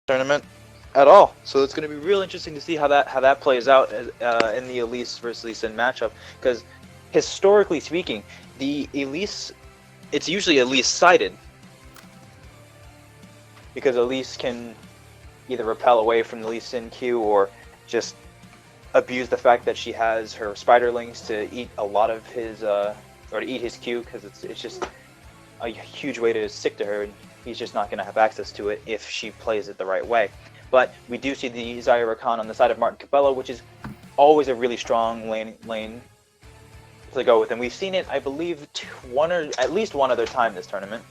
tournament at all. So it's going to be real interesting to see how that plays out in the Elise versus Lee Sin matchup. Because historically speaking, the Elise, it's usually Elise sided. Because Elise can either repel away from the Lee Sin Q or just abuse the fact that she has her spiderlings to eat a lot of his or to eat his Q, because it's just a huge way to stick to her, and he's just not going to have access to it if she plays it the right way. But we do see the Xayah Rakan on the side of Martin Cabello, which is always a really strong lane to go with, and we've seen it, I believe, at least one other time this tournament.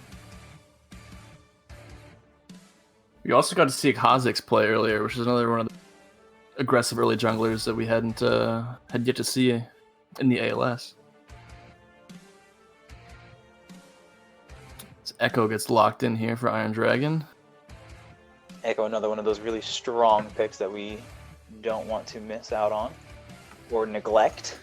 We also got to see Kha'Zix play earlier, which is another one of the aggressive early junglers that we hadn't had yet to see in the ALS. So Echo gets locked in here for Iron Dragon. Echo, another one of those really strong picks that we don't want to miss out on or neglect.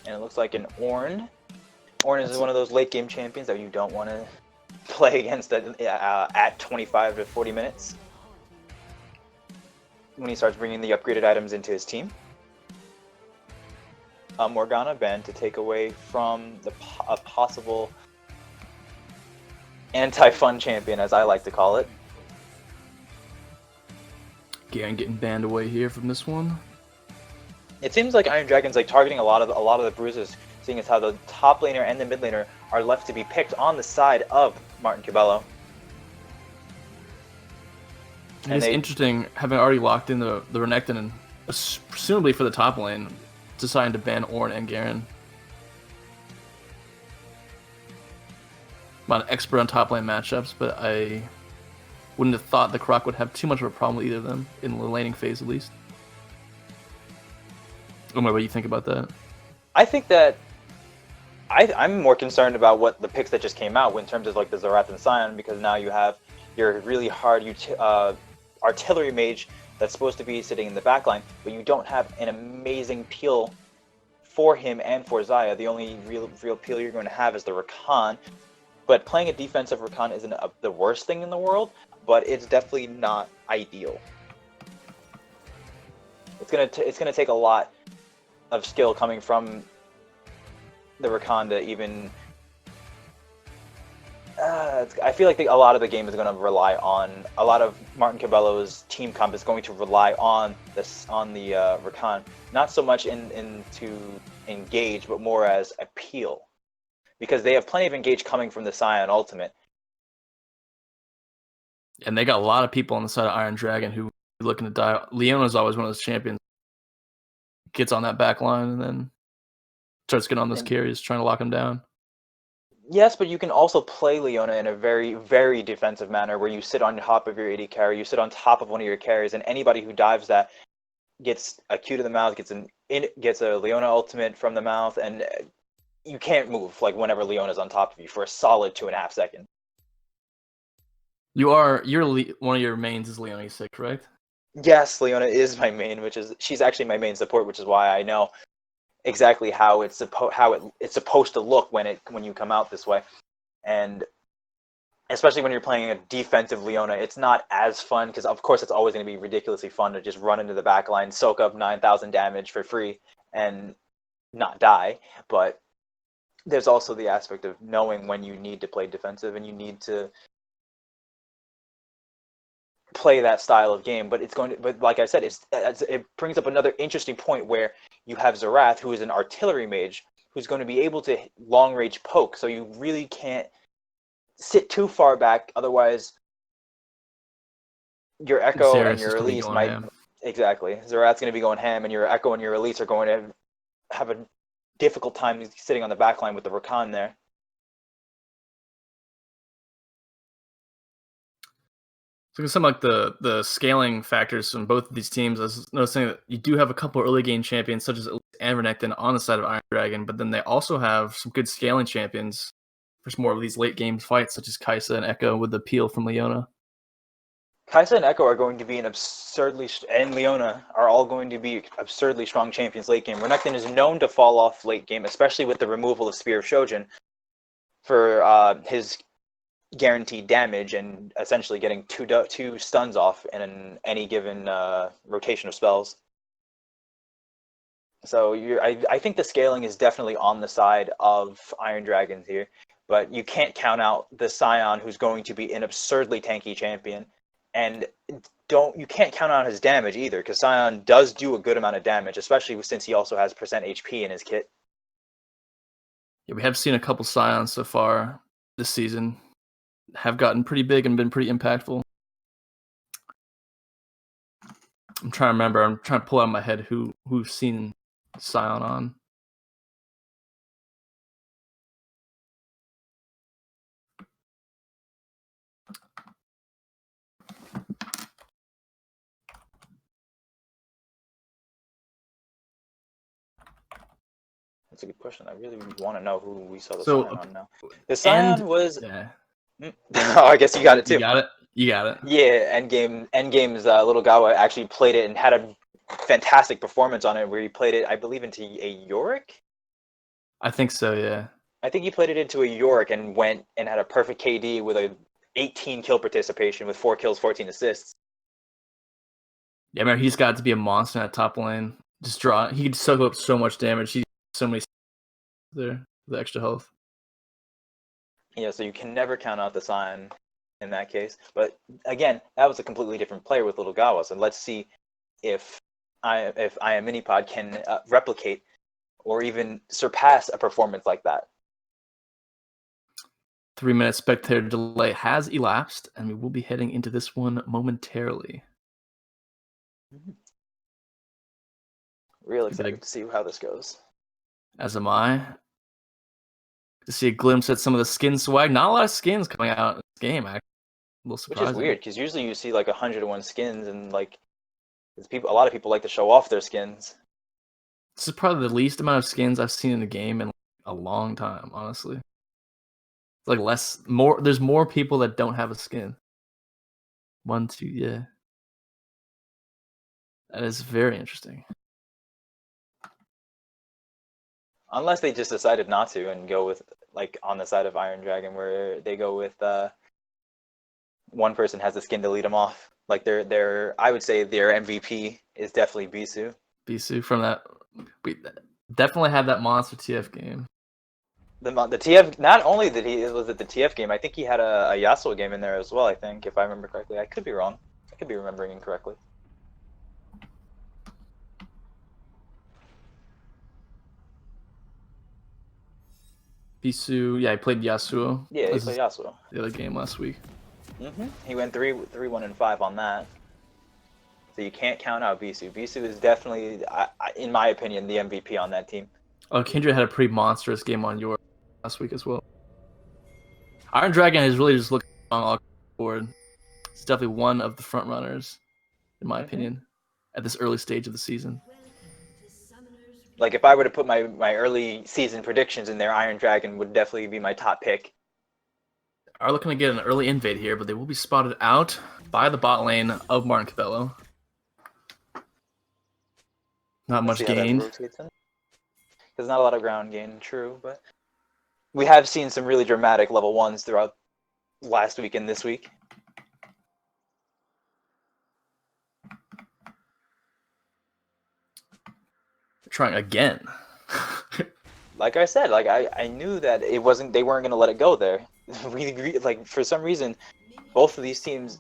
And it looks like an Ornn. Ornn is one of those late game champions that you don't want to play against at 25 to 40 minutes. When he starts bringing the upgraded items into his team. Morgana banned to take away from a possible anti-fun champion, as I like to call it. Garen getting banned away here from this one. It seems like Iron Dragon's targeting a lot of the bruises, seeing as how the top laner and the mid laner are left to be picked on the side of Martin Cabello. And it's interesting, having already locked in the Renekton, and presumably for the top lane, deciding to ban Ornn and Garen. I'm not an expert on top lane matchups, but I wouldn't have thought the Croc would have too much of a problem with either of them, in the laning phase at least. I don't know what you think about that. I think that I'm more concerned about what the picks that just came out in terms of the Xerath and Sion, because now you have your really hard artillery mage that's supposed to be sitting in the backline, but you don't have an amazing peel for him and for Xayah. The only real peel you're going to have is the Rakan. But playing a defensive Rakan isn't the worst thing in the world, but it's definitely not ideal. It's gonna take a lot of skill coming from the Rakan to even. I feel like a lot of the game is going to rely on a lot of Martin Cabello's team comp is going to rely on the Rakan, not so much to engage, but more as a peel, because they have plenty of engage coming from the Sion ultimate. And they got a lot of people on the side of Iron Dragon who are looking to die. Leona's always one of those champions. Gets on that back line and then starts getting on those carries, trying to lock him down. Yes, but you can also play Leona in a very, very defensive manner where you sit on top of your AD carry, you sit on top of one of your carries, and anybody who dives that gets a Q to the mouth, gets a Leona ultimate from the mouth, and you can't move whenever Leona's on top of you for a solid 2.5 seconds. You're one of your mains is Leona 6, correct? Yes, Leona is my main, she's actually my main support, which is why I know exactly how it's supposed to look when you come out this way. And especially when you're playing a defensive Leona, it's not as fun, because of course it's always going to be ridiculously fun to just run into the back line, soak up 9,000 damage for free, and not die. But there's also the aspect of knowing when you need to play defensive and you need to play that style of game. But like I said, it brings up another interesting point where you have Xerath, who is an artillery mage, who's going to be able to long range poke, so you really can't sit too far back, otherwise your Echo and your Elise might ham. Exactly. Xerath's going to be going ham, and your Echo and your Elise are going to have a difficult time sitting on the back line with the Rakan there. So some the scaling factors from both of these teams, I was noticing that you do have a couple of early game champions such as Elise and Renekton on the side of Iron Dragon, but then they also have some good scaling champions for more of these late game fights, such as Kai'Sa and Echo with the peel from Leona. Kaisa and Echo are going to be and Leona are all going to be absurdly strong champions late game. Renekton is known to fall off late game, especially with the removal of Spear of Shojin for his guaranteed damage and essentially getting two stuns off in any given rotation of spells. So I think the scaling is definitely on the side of Iron Dragons here, but you can't count out the Scion, who's going to be an absurdly tanky champion, and you can't count out his damage either, because Scion does do a good amount of damage, especially since he also has percent HP in his kit. Yeah, we have seen a couple Scions so far this season have gotten pretty big and been pretty impactful. I'm trying to remember. I'm trying to pull out of my head who's seen Scion on. That's a good question. I really want to know who we saw the So, Scion on now. The Scion was... Yeah. Oh, I guess you got it too. You got it? You got it. Yeah, Endgame's Little Gawa actually played it and had a fantastic performance on it, where he played it, I believe, into a Yorick? I think so, yeah. I think he played it into a Yorick and went and had a perfect KD with a 18 kill participation with 4 kills, 14 assists. Yeah, I remember he's got to be a monster in that top lane. He could soak up so much damage. He's so many there, the extra health. Yeah, so you can never count out the Scion in that case. But again, that was a completely different player with Little Gawa. So let's see if I Am Minipod can replicate or even surpass a performance like that. 3-minute spectator delay has elapsed, and we will be heading into this one momentarily. Real excited to see how this goes. As am I. To see a glimpse at some of the skin swag. Not a lot of skins coming out in this game, actually. A little surprising. Which is weird, because usually you see like 101 skins, and like a lot of people like to show off their skins. This is probably the least amount of skins I've seen in the game in a long time, honestly. It's like there's more people that don't have a skin. 1, 2, yeah. That is very interesting. Unless they just decided not to and go with, like, on the side of Iron Dragon, where they go with one person has the skin to lead them off. Like I would say their MVP is definitely Bisu. Bisu from that, we definitely had that monster TF game. The TF, not only was it the TF game, I think he had a Yasuo game in there as well, I think, if I remember correctly. I could be wrong. I could be remembering incorrectly. Bisu, yeah, he played Yasuo. Yeah, he played Yasuo. The other game last week. He went 3-1-5 on that. So you can't count out Bisu. Bisu is definitely, in my opinion, the MVP on that team. Oh, Kindred had a pretty monstrous game on your last week as well. Iron Dragon has really just looked strong all board. It's definitely one of the front runners, in my opinion, at this early stage of the season. Like, if I were to put my early season predictions in there, Iron Dragon would definitely be my top pick. Are looking to get an early invade here, but they will be spotted out by the bot lane of Martin Cabello. Not much gained. There's not a lot of ground gain, true, but we have seen some really dramatic level 1s throughout last week and this week. Trying again. Like I said, like I knew that they weren't going to let it go there. Like, for some reason, both of these teams,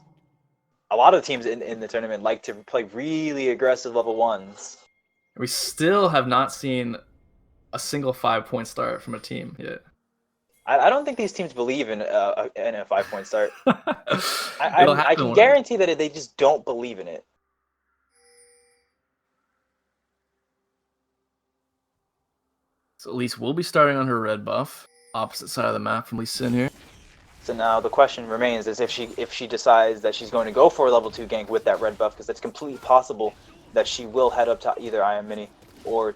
a lot of teams in the tournament like to play really aggressive level 1s. We still have not seen a single 5-point start from a team yet. I don't think these teams believe in a 5-point start. I can guarantee that they just don't believe in it. So Elise will be starting on her red buff, opposite side of the map from Lee Sin here. So now the question remains is if she decides that she's going to go for a level 2 gank with that red buff, because it's completely possible that she will head up to either I Am Mini, or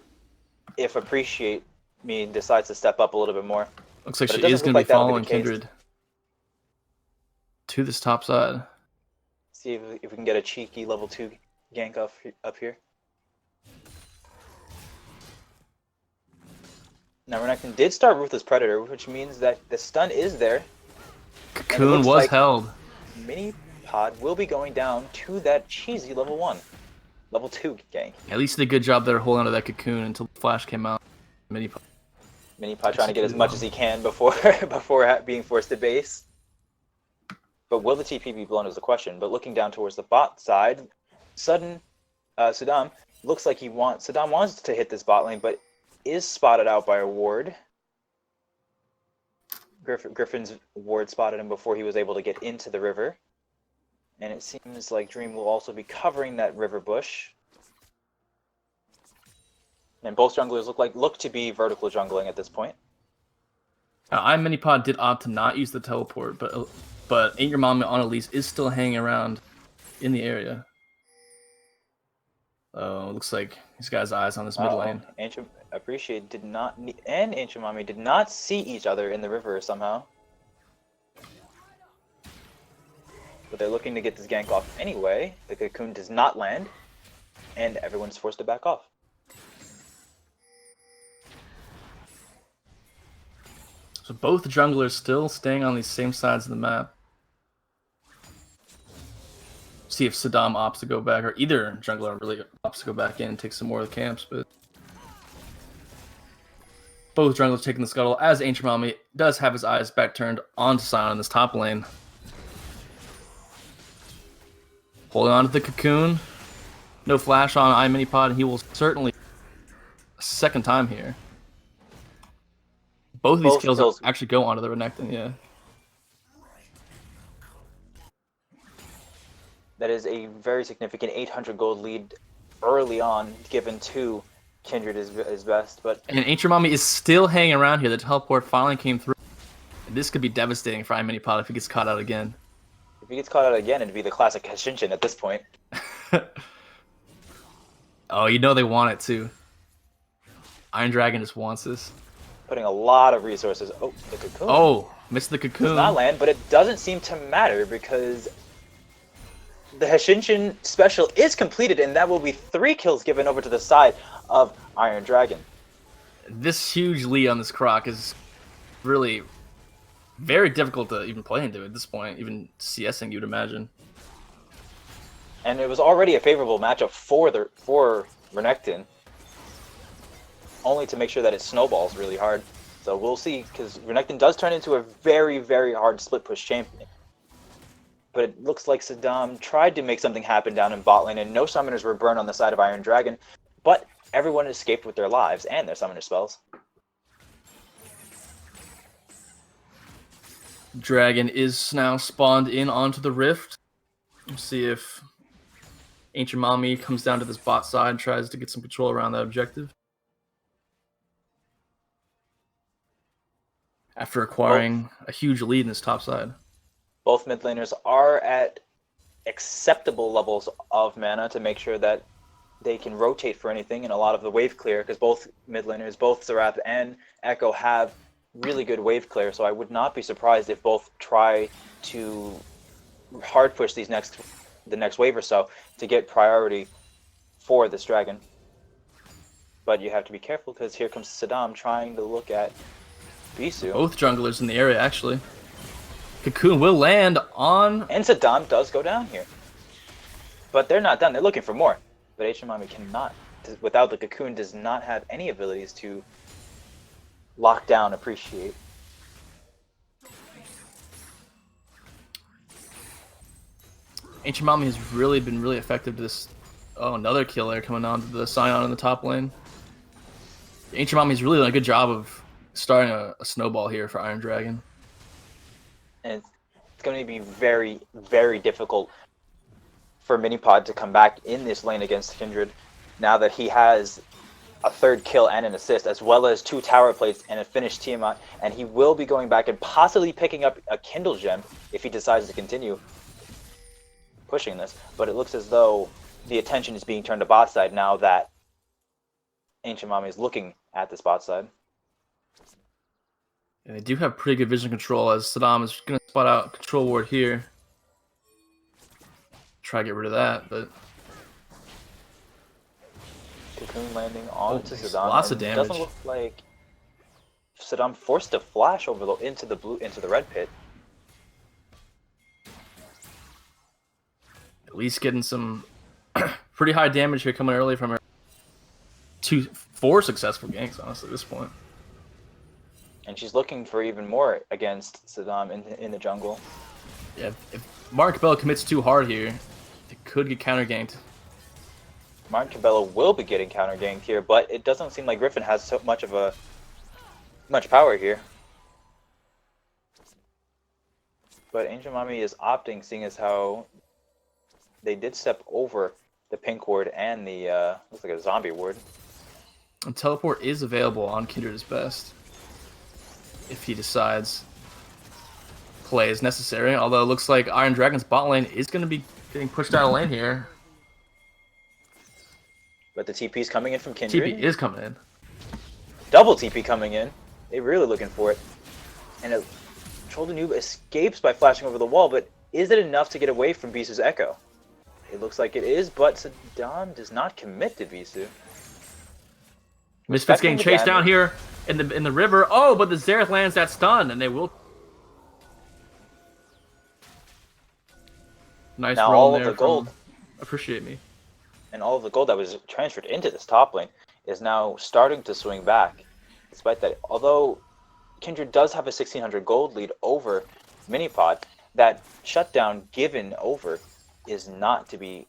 if Appreciate Me decides to step up a little bit more. Looks like she is going to be following Kindred to this top side. See if we can get a cheeky level 2 gank up here. Now Renekton did start Ruthless Predator, which means that the stun is there. Cocoon was held. Mini Pod will be going down to that cheesy level 2 gank. At least did a good job there holding onto that Cocoon until the flash came out. Mini Pod trying to get as much as he can before being forced to base. But will the TP be blown is the question. But looking down towards the bot side, Saddam looks like Saddam wants to hit this bot lane, but is spotted out by a ward. Griffin's ward spotted him before he was able to get into the river. And it seems like Dream will also be covering that river bush. And both junglers look to be vertical jungling at this point. iMinipod did opt to not use the teleport, but Ain't Your Mama on Elise is still hanging around in the area. Oh, it looks like he's got his eyes on this mid lane. Ancient Mami did not see each other in the river somehow. But they're looking to get this gank off anyway. The Cocoon does not land, and everyone's forced to back off. So both junglers still staying on these same sides of the map. See if Saddam opts to go back, or either jungler really opts to go back in and take some more of the camps, but both junglers taking the scuttle, as Ancient Mami does have his eyes back turned onto Sion in this top lane. Holding on to the Cocoon. No flash on iMinipod, and he will certainly a second time here. Both of these kills actually go onto the Renekton, yeah. That is a very significant 800 gold lead early on, given to Kindred is best. And Ancient Mami is still hanging around here. The teleport finally came through. And this could be devastating for iMinipod if he gets caught out again. If he gets caught out again, it'd be the classic Hashinshin at this point. Oh, you know they want it too. Iron Dragon just wants this. Putting a lot of resources. Oh, the Cocoon. Oh, missed the Cocoon. Does not land, but it doesn't seem to matter because the Hashinshin special is completed, and that will be 3 kills given over to the side of Iron Dragon. This huge lead on this Croc is really very difficult to even play into at this point, even CSing, you'd imagine. And it was already a favorable matchup for Renekton, only to make sure that it snowballs really hard. So we'll see, because Renekton does turn into a very, very hard split push champion. But it looks like Saddam tried to make something happen down in bot lane, and no summoners were burned on the side of Iron Dragon, but everyone escaped with their lives and their summoner spells. Dragon is now spawned in onto the rift. Let's see if Ancient Mami comes down to this bot side and tries to get some control around that objective. After acquiring a huge lead in this top side. Both mid laners are at acceptable levels of mana to make sure that they can rotate for anything and a lot of the wave clear, because both mid laners, both Seraph and Echo, have really good wave clear, so I would not be surprised if both try to hard push the next wave or so to get priority for this dragon. But you have to be careful, because here comes Saddam trying to look at Bisu. Both junglers in the area, actually. Cocoon will land on... And Saddam does go down here. But they're not done. They're looking for more. But HMami cannot. Without the Cocoon, does not have any abilities to lock down, appreciate. Ancient Mami has really been really effective to this. Oh, another killer coming on to the Scion in the top lane. Ancient Mami has really done a good job of starting a snowball here for Iron Dragon. And it's going to be very, very difficult for Minipod to come back in this lane against Kindred now that he has a 3rd kill and an assist, as well as 2 tower plates and a finished Tiamat, and he will be going back and possibly picking up a Kindle Gem if he decides to continue pushing this. But it looks as though the attention is being turned to bot side now that Ancient Mami is looking at this bot side. And they do have pretty good vision control, as Saddam is going to spot out control ward here. try to get rid of that, but Cocoon landing onto Saddam. Lots of damage. Doesn't look like Saddam forced a flash over into the red pit. At least getting some pretty high damage here coming early from her. 4 successful ganks, honestly, at this point. And she's looking for even more against Saddam in the jungle. Yeah, if Martin Cabello commits too hard here, it could get counter ganked. Martin Cabello will be getting counter ganked here, but it doesn't seem like Griffin has so much power here. But Angel Mommy is opting, seeing as how they did step over the pink ward and the looks like a zombie ward. And teleport is available on Kindred's best if he decides play is necessary. Although it looks like Iron Dragon's bot lane is going to be getting pushed out of lane here. But the TP is coming in from Kindred. TP is coming in. Double TP coming in. They're really looking for it. And Troll Noob escapes by flashing over the wall, but is it enough to get away from Bisu's Echo? It looks like it is, but Saddam does not commit to Bisu. Misfits getting chased down here in the river. Oh, but the Xerath lands that stun, and they will. Nice now roll all of there the gold. Appreciate me. And all of the gold that was transferred into this top lane is now starting to swing back. Despite that, although Kindred does have a 1600 gold lead over Minipod, that shutdown given over is not to be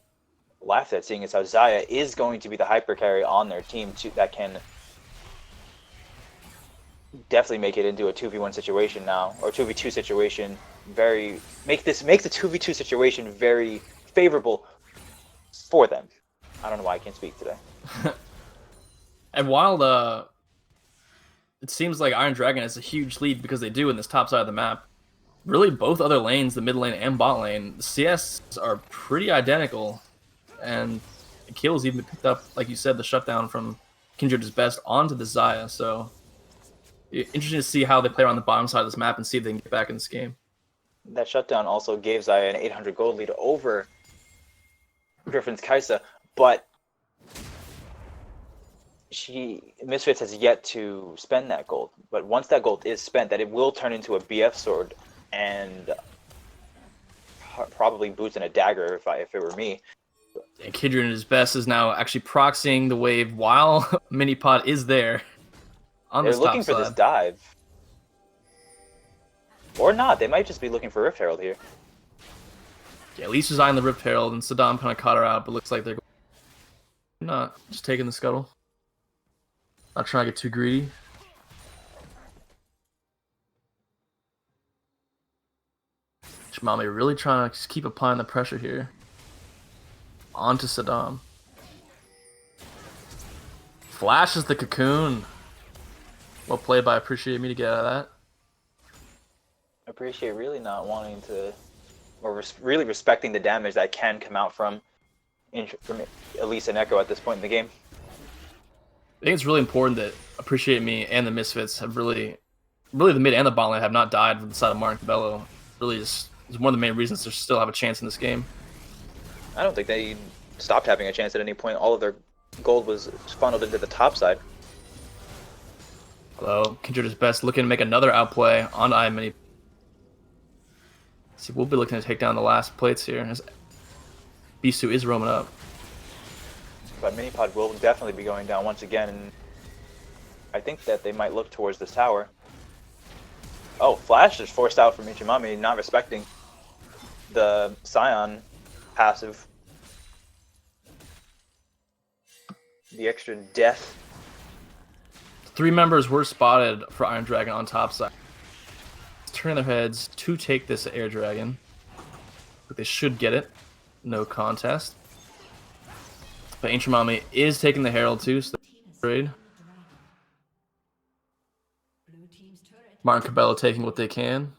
laughed at, seeing as how Xayah is going to be the hyper carry on their team that can definitely make it into a 2v1 situation now, or 2v2 situation. Make the 2v2 situation very favorable for them. I don't know why I can't speak today. And while it seems like Iron Dragon has a huge lead because they do in this top side of the map, really both other lanes, the mid lane and bot lane, the CS are pretty identical. And kills even picked up, like you said, the shutdown from Kindred's best onto the Xayah. So interesting to see how they play around the bottom side of this map and see if they can get back in this game. That shutdown also gave Xayah an 800 gold lead over Griffin's Kaisa, but Misfits has yet to spend that gold. But once that gold is spent, that it will turn into a BF sword and probably boots and a dagger if it were me. And Kindred's best is now actually proxying the wave while Minipod is there. They're looking for this dive. Or not. They might just be looking for Rift Herald here. Yeah, at least was eyeing the Rift Herald, and Saddam kind of caught her out, but looks like they're not just taking the scuttle. Not trying to get too greedy. Shimami really trying to keep applying the pressure here. Onto Saddam. Flashes the cocoon. Well played by Appreciate Me to get out of that. Appreciate really not wanting to, or really respecting the damage that can come out from Elise and Echo at this point in the game. I think it's really important that Appreciate Me and the Misfits have really the mid and the bot lane have not died from the side of Martin Cabello. Really is one of the main reasons they still have a chance in this game. I don't think they stopped having a chance at any point. All of their gold was funneled into the top side. Although Kindred's best looking to make another outplay on iMini. See, we'll be looking to take down the last plates here as Bisu is roaming up. But Minipod will definitely be going down once again, and I think that they might look towards this tower. Oh, Flash is forced out from Ichimami, not respecting the Scion passive. The extra death. 3 members were spotted for Iron Dragon on top side. Turning their heads to take this Air Dragon. But they should get it. No contest. But Ancient Mommy is taking the Herald too, so trade. Martin Cabello taking what they can.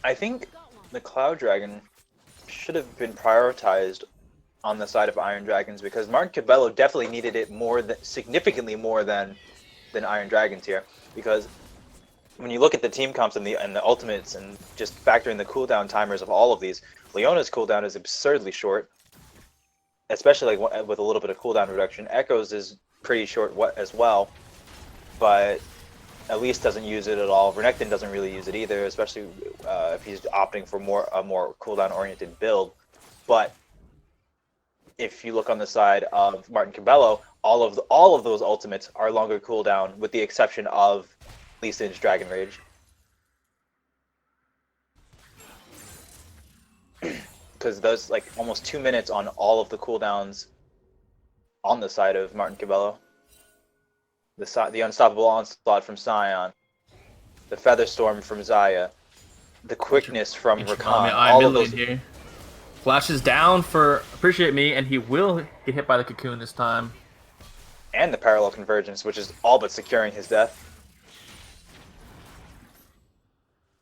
I think the Cloud Dragon should have been prioritized on the side of Iron Dragons because Martin Cabello definitely needed it significantly more than Iron Dragons here. Because when you look at the team comps and the ultimates and just factoring the cooldown timers of all of these, Leona's cooldown is absurdly short, especially like with a little bit of cooldown reduction. Echo's is pretty short as well, but Elise doesn't use it at all. Renekton doesn't really use it either, especially if he's opting for a more cooldown-oriented build. But if you look on the side of Martin Cabello, all of those ultimates are longer cooldown, with the exception of Lee Sin's Dragon Rage. Because those like almost 2 minutes on all of the cooldowns on the side of Martin Cabello. The Unstoppable Onslaught from Sion, the Feather Storm from Xayah, the Quickness from Rakan, all of those. Here. Flashes down for Appreciate Me, and he will get hit by the Cocoon this time. And the Parallel Convergence, which is all but securing his death.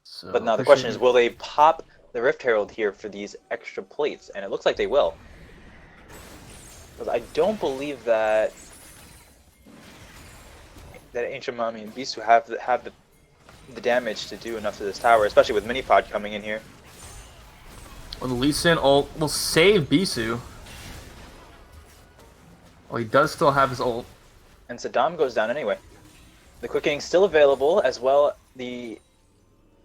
So, but now the question is, will they pop the Rift Herald here for these extra plates? And it looks like they will. Because I don't believe that Ancient Mommy and Bisu have the damage to do enough to this tower, especially with Minipod coming in here. Well, the Lee Sin ult will save Bisu. Well, he does still have his ult. And Saddam goes down anyway. The Quickening still available, as well the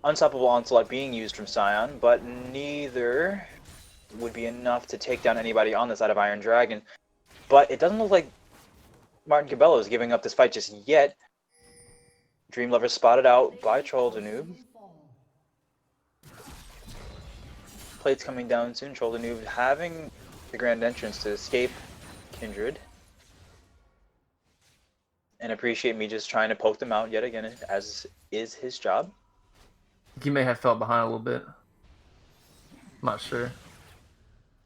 Unstoppable Onslaught being used from Sion, but neither would be enough to take down anybody on the side of Iron Dragon. But it doesn't look like Martin Cabello is giving up this fight just yet. Dream Lover spotted out by Troll Danube. Plates coming down soon. Troll Danube having the grand entrance to escape Kindred. And Appreciate Me just trying to poke them out yet again, as is his job. He may have felt behind a little bit. I'm not sure.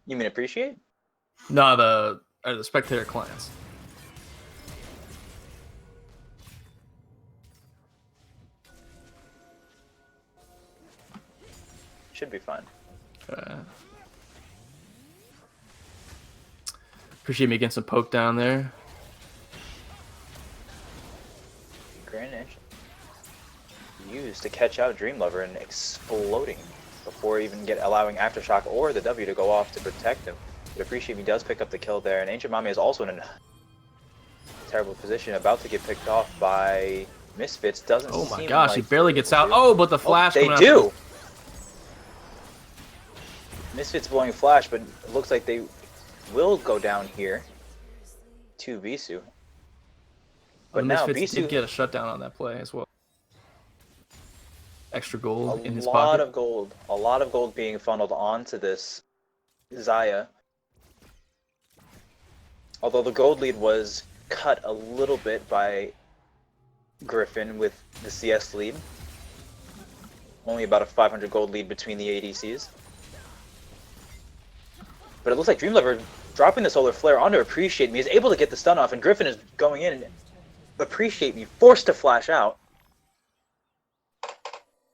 You mean Appreciate? No, the spectator clans. Should be fine. Appreciate Me getting some poke down there. Grand Entrance used to catch out Dream Lover and exploding before even allowing Aftershock or the W to go off to protect him. But Appreciate Me does pick up the kill there, and Ancient Mami is also in a terrible position, about to get picked off by Misfits. Doesn't Oh my seem gosh, like he barely gets out. Oh, but the flash. They do. Misfits blowing flash, but it looks like they will go down here to Bisu. But now Misfits Bisu did get a shutdown on that play as well. Extra gold in his pocket. A lot of gold being funneled onto this Xayah. Although the gold lead was cut a little bit by Griffin with the CS lead. Only about a 500 gold lead between the ADCs. But it looks like Dream Lover dropping the Solar Flare onto Appreciate Me is able to get the stun off, and Griffin is going in and Appreciate Me forced to flash out.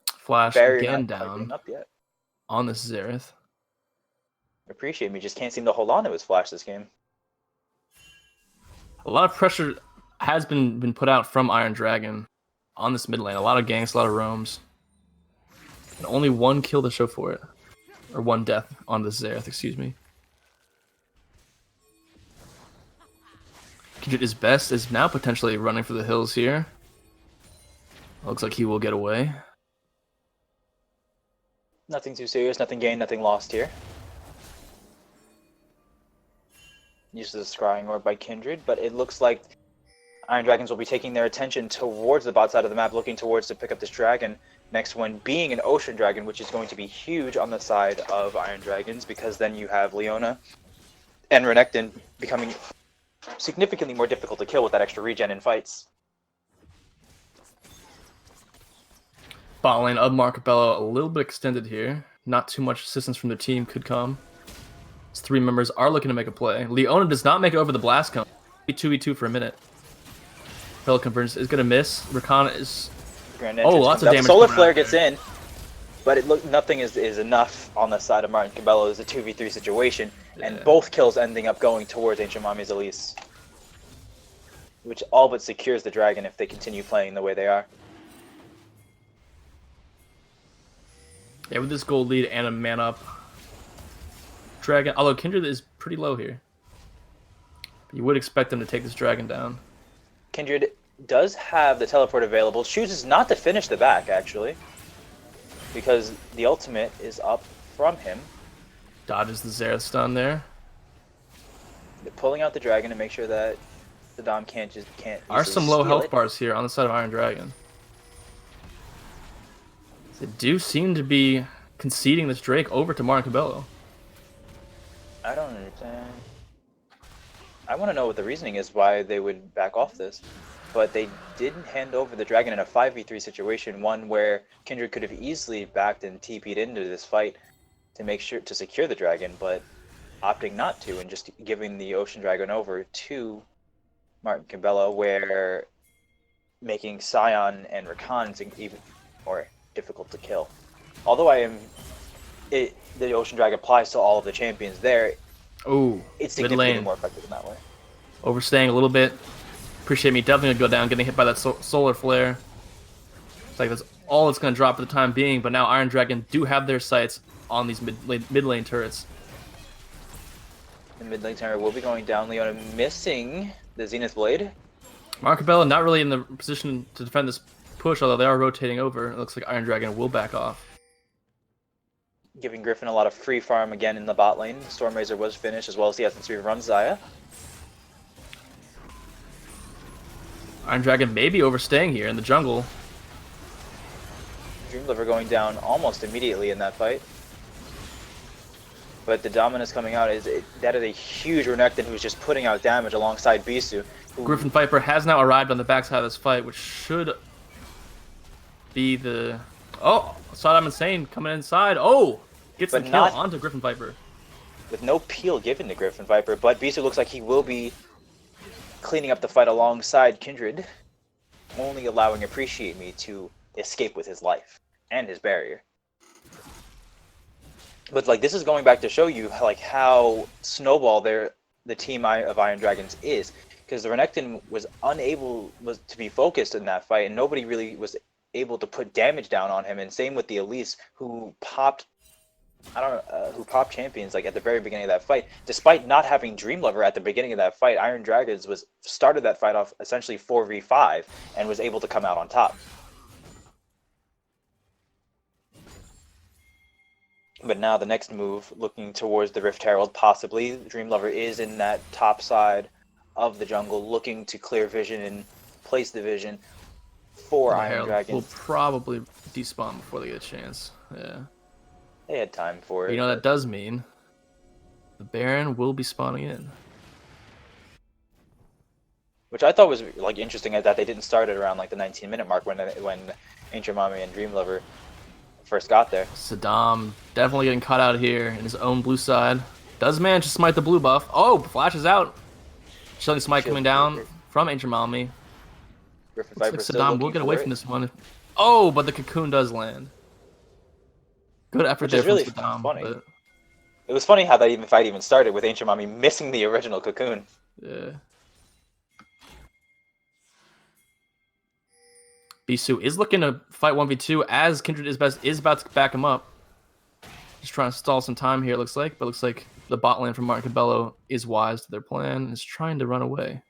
Flash Barrier again not down up yet. on this Xerath. Appreciate Me just can't seem to hold on to his flash this game. A lot of pressure has been put out from Iron Dragon on this mid lane. A lot of ganks, a lot of roams. And only one kill to show for it. Or one death on this Xerath, excuse me. Kindred is best, is now potentially running for the hills here. Looks like he will get away. Nothing too serious, nothing gained, nothing lost here. Use of the Scrying Orb by Kindred, but it looks like Iron Dragons will be taking their attention towards the bot side of the map, looking towards to pick up this dragon. Next one being an Ocean Dragon, which is going to be huge on the side of Iron Dragons, because then you have Leona and Renekton becoming significantly more difficult to kill with that extra regen in fights. Bot lane of Cabello a little bit extended here. Not too much assistance from their team could come. His three members are looking to make a play. Leona does not make it over the blast cone. 2v2 for a minute. Parallel Convergence is going to miss. Rakan is... lots of damage. Solar Flare gets in, but nothing is enough on the side of Martin Cabello. It's a 2v3 situation, and both kills ending up going towards Ancient Mami's Elise, which all but secures the dragon if they continue playing the way they are. Yeah, with this gold lead and a man up, dragon. Although Kindred is pretty low here. You would expect them to take this dragon down. Kindred does have the teleport available. Chooses not to finish the back, actually. Because the ultimate is up from him. Dodges the Xerath stun there. They're pulling out the dragon to make sure that the Dom can't. Are some low health bars here on the side of Iron Dragon. They do seem to be conceding this Drake over to Martin Cabello. I don't understand. I want to know what the reasoning is why they would back off this. But they didn't hand over the dragon in a 5v3 situation, one where Kindred could have easily backed and TP'd into this fight to make sure to secure the dragon, but opting not to and just giving the Ocean Dragon over to Martin Cabello, where making Scion and Rakan even more difficult to kill. Although the Ocean Dragon applies to all of the champions there, it's significantly more effective in that way. Overstaying a little bit. Appreciate me definitely gonna go down, getting hit by that solar flare. It's like that's all it's gonna drop for the time being, but now Iron Dragon do have their sights on these mid lane turrets. The mid lane turret will be going down. Leona missing the Zenith Blade. Martin Cabello not really in the position to defend this push, although they are rotating over. It looks like Iron Dragon will back off. Giving Griffin a lot of free farm again in the bot lane. Stormrazor was finished, as well as the Essence 3 runs Xayah. Iron Dragon may be overstaying here in the jungle. Dreamliver going down almost immediately in that fight. But the Dominus coming out, that is a huge Renekton who's just putting out damage alongside Bisu. Griffin Viper has now arrived on the backside of this fight, which should be the... Oh! Saddam Insane coming inside. Oh! Gets the kill onto Griffin Viper. With no peel given to Griffin Viper, but Bisu looks like he will be cleaning up the fight alongside Kindred, only allowing Appreciate Me to escape with his life and his barrier. But like, this is going back to show you like how snowball the team of Iron Dragons is, because the Renekton was unable to be focused in that fight, and nobody really was able to put damage down on him. And same with the Elise, who popped champions like at the very beginning of that fight, despite not having Dreamlover at the beginning of that fight. Iron Dragons started that fight off essentially 4v5 and was able to come out on top. But now the next move, looking towards the Rift Herald, possibly Dreamlover is in that top side of the jungle, looking to clear vision and place the vision for Iron Dragons. Will probably despawn before they get a chance. Yeah. They had time for it. You know, that does mean the Baron will be spawning in. Which I thought was like interesting, that they didn't start it around like the 19-minute mark when Ancient Mommy and Dreamlover first got there. Saddam definitely getting caught out here in his own blue side. Does manage to smite the blue buff. Oh, flashes out. Chilling smite coming down from Ancient Mommy. Griffin Looks Viper like Saddam will get away from this one. Oh, but the cocoon does land. Good effort there from Saddam. Funny. But... It was funny how that fight even started with Ancient Mommy missing the original cocoon. Yeah. Bisu is looking to fight 1v2 as Kindred is about to back him up. Just trying to stall some time here, it looks like. But it looks like the bot lane from Martin Cabello is wise to their plan and is trying to run away.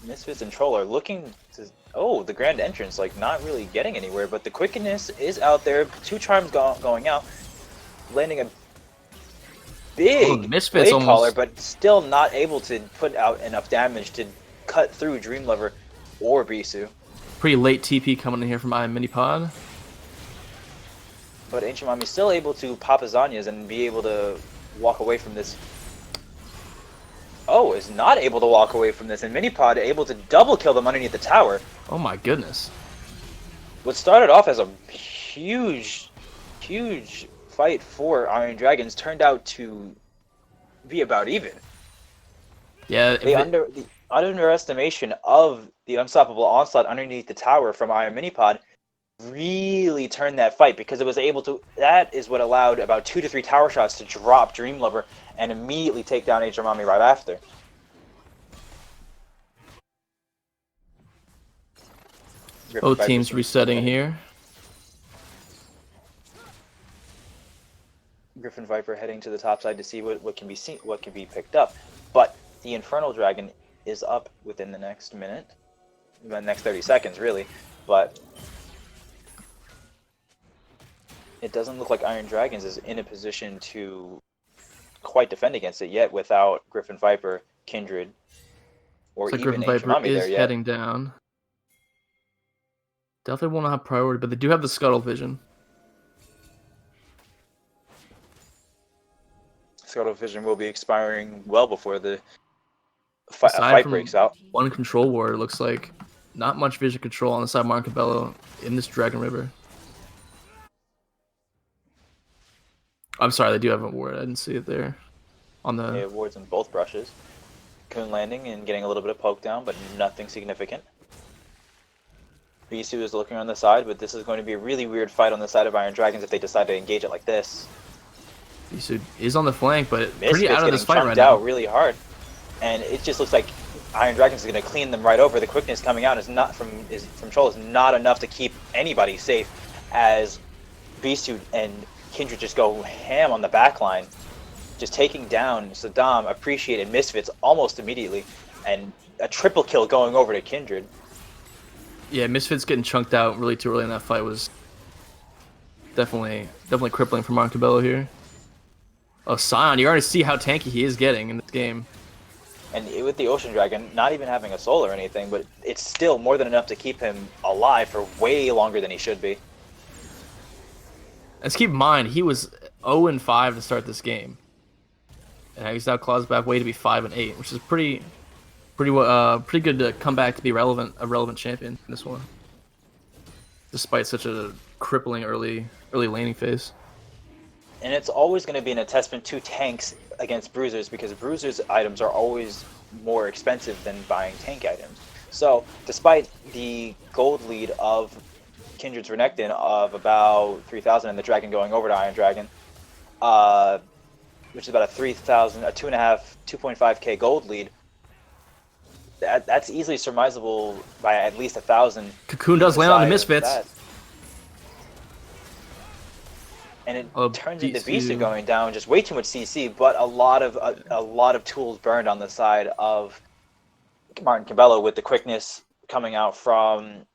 Misfits and Troll are looking to... Oh, the grand entrance, like not really getting anywhere, but the quickness is out there. 2 charms going out, landing a big blade collar, but still not able to put out enough damage to cut through Dreamlover or Bisu. Pretty late TP coming in here from Iron Minipod. But Ancient Mommy still able to pop his Zanyas and be able to walk away from this. Oh, is not able to walk away from this, and Minipod able to double kill them underneath the tower. Oh my goodness. What started off as a huge fight for Iron Dragons turned out to be about even. Yeah, the underestimation of the unstoppable onslaught underneath the tower from Iron Minipod really turned that fight, because it was able to... That is what allowed about 2 to 3 tower shots to drop Dreamlover and immediately take down Ancient Mommy right after. Both teams resetting here. Griffin Viper heading to the top side to see what can be seen, what can be picked up. But the Infernal Dragon is up within the next minute, the next 30 seconds, really. But it doesn't look like Iron Dragons is in a position to quite defend against it yet without Griffin Viper, Kindred, or So even Griffin Ancient Viper Mami there is yet. heading down. Definitely won't have priority, but they do have the Scuttle Vision. Scuttle Vision will be expiring well before the Aside fight from breaks out. one control ward, it looks like not much vision control on the side of Martin Cabello in this Dragon River. I'm sorry, they do have a ward. I didn't see it there. On the Yeah, wards in both brushes. Coon landing and getting a little bit of poke down, but nothing significant. Bisu is looking on the side, but this is going to be a really weird fight on the side of Iron Dragons if they decide to engage it like this. Bisu is on the flank, but Misfits pretty out of this fight chunked right out now. really hard, and it just looks like Iron Dragons is going to clean them right over. The quickness coming out is not from Troll is not enough to keep anybody safe, as Bisu and Kindred just go ham on the back line, just taking down Saddam, Appreciate, and Misfits almost immediately, and a triple kill going over to Kindred. Yeah, Misfits getting chunked out really too early in that fight was definitely crippling for Martin Cabello here. Oh, Sion, you already see how tanky he is getting in this game. And with the Ocean Dragon, not even having a soul or anything, but it's still more than enough to keep him alive for way longer than he should be. Let's keep in mind, he was 0-5 to start this game. And he's now clawed back way to be 5-8, which is pretty good to come back to be a relevant champion in this one. Despite such a crippling early laning phase. And it's always going to be an attestment to tanks against bruisers, because bruisers items are always more expensive than buying tank items. So despite the gold lead of Kindred's Renekton of about 3,000 and the Dragon going over to Iron Dragon, which is about a 3,000, a 2.5k gold lead, that's easily surmisable by at least 1,000. Cocoon does land on the Misfits. And it turns into Bisu going down, just way too much CC, but a lot of tools burned on the side of Martin Cabello, with the quickness coming out from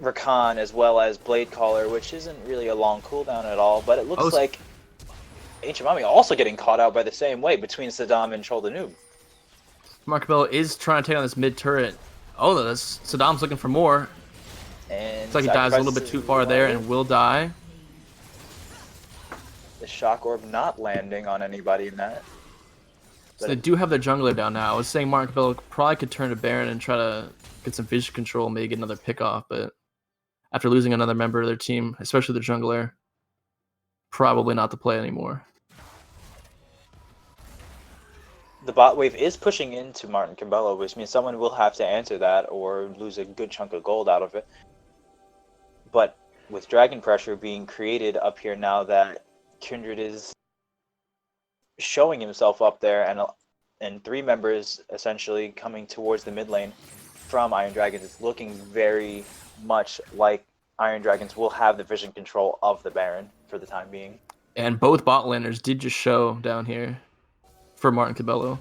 Rakan as well as Blade Caller, which isn't really a long cooldown at all, but it looks like Ancient Mami also getting caught out by the same way between Saddam and Troll the Noob. Martin Cabello is trying to take on this mid turret. Oh, Saddam's looking for more. And it's like he dives a little bit too far there and will die. The shock orb not landing on anybody in that. So they do have their jungler down now. I was saying Martin Cabello probably could turn to Baron and try to get some vision control, maybe get another pick off, but after losing another member of their team, especially their jungler, probably not the play anymore. The bot wave is pushing into Martin Cabello, which means someone will have to answer that or lose a good chunk of gold out of it. But with dragon pressure being created up here now that Kindred is showing himself up there, and three members essentially coming towards the mid lane from Iron Dragons, it's looking very much like Iron Dragons will have the vision control of the Baron for the time being. And both bot laners did just show down here for Martin Cabello.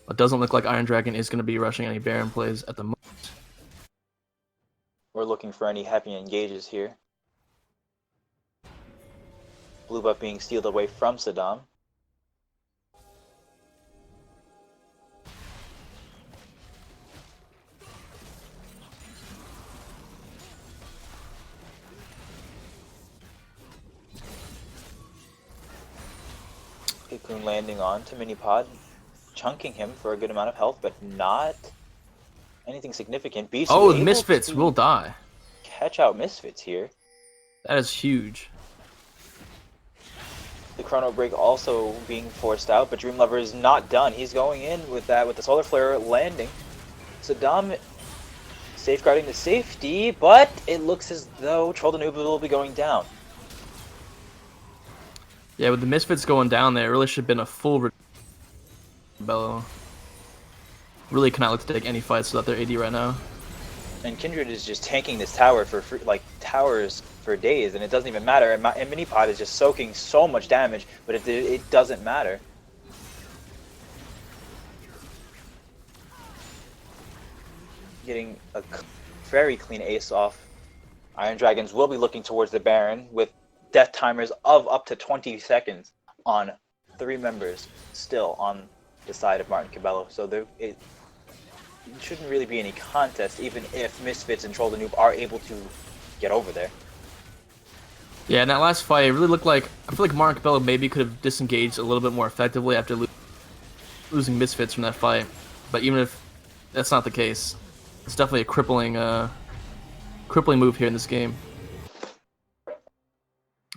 It doesn't look like Iron Dragon is going to be rushing any Baron plays at the moment. We're looking for any happy engages here. Blue buff being stealed away from Saddam. Cocoon landing on to Minipod, chunking him for a good amount of health, but not anything significant. Beast oh, the Misfits will die. Catch out Misfits here. That is huge. The Chrono Break also being forced out, but Dream Lover is not done. He's going in with that, with the Solar Flare landing. Saddam safeguarding the safety, but it looks as though Troll the Noob will be going down. Yeah, with the Misfits going down there, it really should have been a full Cabello. Really cannot look to take any fights without their AD right now. And Kindred is just tanking this tower for free, like towers for days, and it doesn't even matter. And Minipod is just soaking so much damage, but it doesn't matter. Getting a very clean ace off. Iron Dragons will be looking towards the Baron with death timers of up to 20 seconds on 3 members still on the side of Martin Cabello. So it shouldn't really be any contest, even if Misfits and Troll the Noob are able to get over there. Yeah, in that last fight, it really looked like, I feel like Martin Cabello maybe could have disengaged a little bit more effectively after losing Misfits from that fight. But even if that's not the case, it's definitely a crippling move here in this game.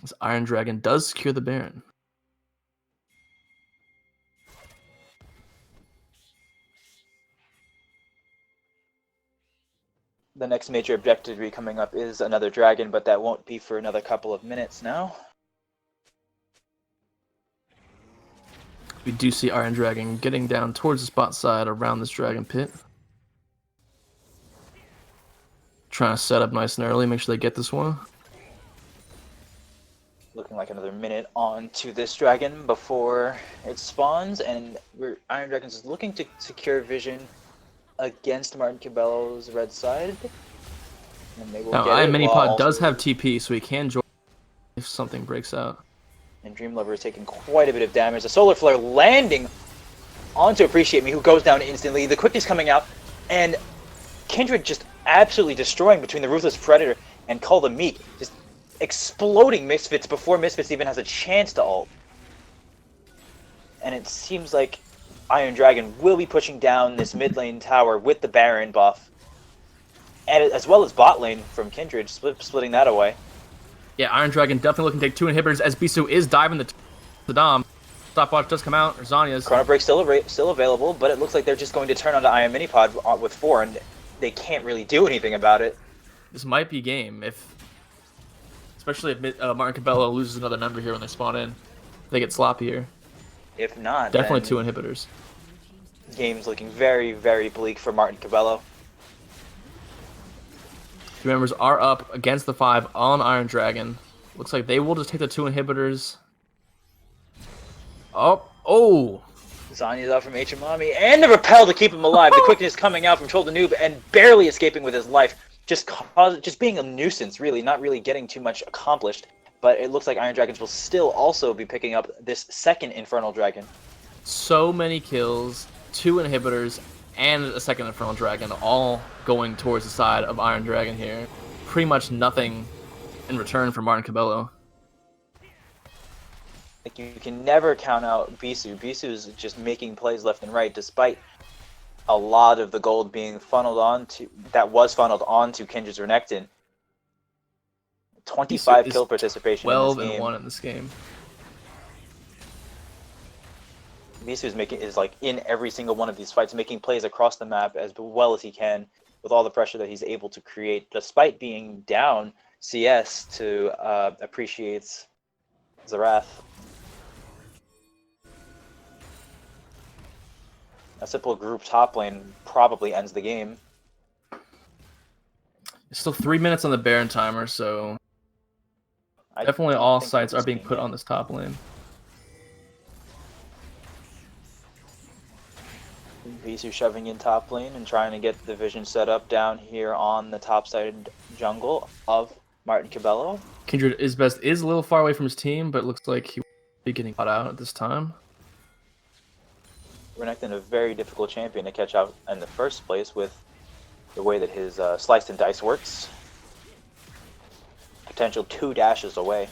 This Iron Dragon does secure the Baron. The next major objective to be coming up is another dragon, but that won't be for another couple of minutes now. We do see Iron Dragon getting down towards the spot side around this dragon pit. Trying to set up nice and early, make sure they get this one. Looking like another minute on to this dragon before it spawns, and Iron Dragons is looking to secure vision against Martin Cabello's red side. And they will now, get Iron Minipod does also have TP, so he can join if something breaks out. And Dream Lover is taking quite a bit of damage. The Solar Flare landing onto Appreciate Me, who goes down instantly. The quickness coming out, and Kindred just absolutely destroying between the Ruthless Predator and Cull the Meek. Just exploding Misfits before Misfits even has a chance to ult. And it seems like Iron Dragon will be pushing down this mid lane tower with the Baron buff, and as well as bot lane from Kindred, splitting that away. Yeah, Iron Dragon definitely looking to take 2 inhibitors as Bisu is diving the Dom. Stopwatch does come out, or Zanya's. Chrono Break still available, but it looks like they're just going to turn onto Iron Minipod with 4, and they can't really do anything about it. This might be game, especially if Martin Cabello loses another member here when they spawn in. They get sloppy here. If not, definitely 2 inhibitors. Game's looking very, very bleak for Martin Cabello. 3 members are up against the 5 on Iron Dragon. Looks like they will just take the 2 inhibitors. Oh! Zanya's out from HMami, and the repel to keep him alive. The quickness coming out from Troll the Noob, and barely escaping with his life. Just being a nuisance, really, not really getting too much accomplished. But it looks like Iron Dragons will still also be picking up this second Infernal Dragon. So many kills, 2 inhibitors, and a second Infernal Dragon, all going towards the side of Iron Dragon here. Pretty much nothing in return for Martin Cabello. Like, you can never count out Bisu. Bisu's just making plays left and right, despite a lot of the gold being funneled onto Kindred's Renekton. 25 kill participation in this game. 12-1 in this game. Bisu is like in every single one of these fights, making plays across the map as well as he can, with all the pressure that he's able to create, despite being down CS to Appreciate's Zerath. A simple group top lane probably ends the game. Still 3 minutes on the Baron timer, so definitely all sights are being put on this top lane. Bisu shoving in top lane and trying to get the vision set up down here on the top side jungle of Martin Cabello. Kindred is a little far away from his team, but it looks like he will be getting caught out at this time. Renekton, a very difficult champion to catch out in the first place with the way that his slice and dice works. Potential 2 dashes away.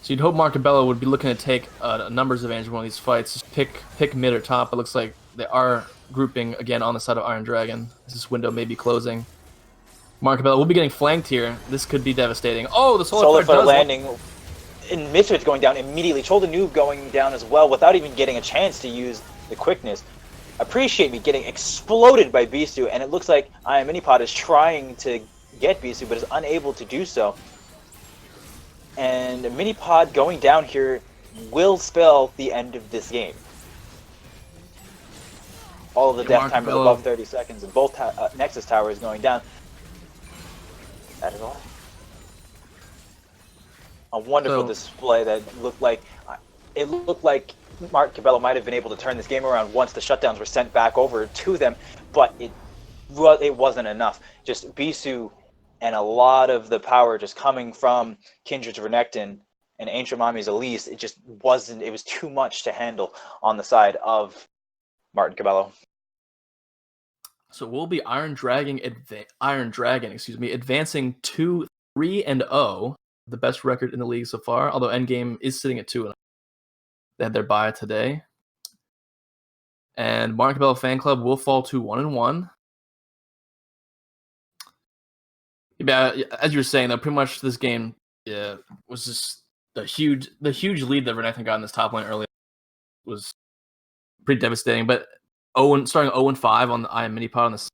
So you'd hope Mark Cabello would be looking to take a numbers advantage in one of these fights. Just pick mid or top. It looks like they are grouping again on the side of Iron Dragon. This window may be closing. Mark Cabello will be getting flanked here. This could be devastating. Oh, the Solar Flare landing. And Misfits going down immediately. Troll the Noob going down as well without even getting a chance to use the quickness. Appreciate Me getting exploded by Bisu, and it looks like Iron Minipod is trying to get Bisu, but is unable to do so. And Minipod going down here will spell the end of this game. All of the death timers above 30 seconds, and both Nexus towers going down. That is all. A wonderful So- display that looked like Mark Cabello might have been able to turn this game around once the shutdowns were sent back over to them, but it wasn't enough. Just Bisu and a lot of the power just coming from Kindred's Renekton and Ancient Mami's Elise, it just wasn't. It was too much to handle on the side of Martin Cabello. So we'll be Iron Dragon, advancing to 3-0, the best record in the league so far. Although Endgame is sitting at 2-0. They had their bye today, and Martin Cabello fan club will fall to 1-1. Yeah, as you were saying, though, pretty much this game was just the huge lead that Renekton got in this top lane early was pretty devastating. But starting 0-5 on the IM mini pot on the,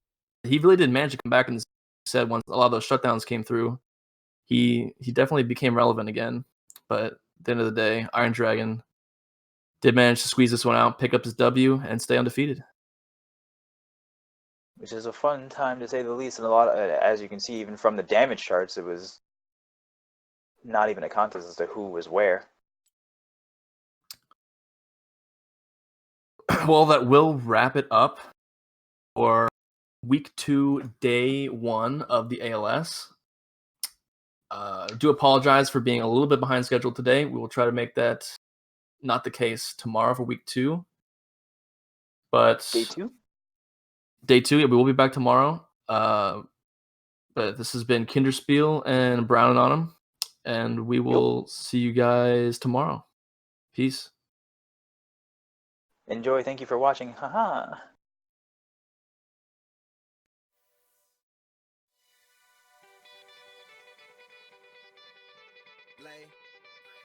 he really did manage to come back and said once a lot of those shutdowns came through, he definitely became relevant again. But at the end of the day, Iron Dragon did manage to squeeze this one out, pick up his W, and stay undefeated. Which is a fun time to say the least. And a lot, as you can see, even from the damage charts, it was not even a contest as to who was where. Well, that will wrap it up for week 2, day 1 of the ALS. Do apologize for being a little bit behind schedule today. We will try to make that not the case tomorrow for week 2. But Day 2? Day 2, yeah, we will be back tomorrow. But this has been Kinderspiel and Brown and Autumn, and we will see you guys tomorrow. Peace. Enjoy. Thank you for watching. Haha.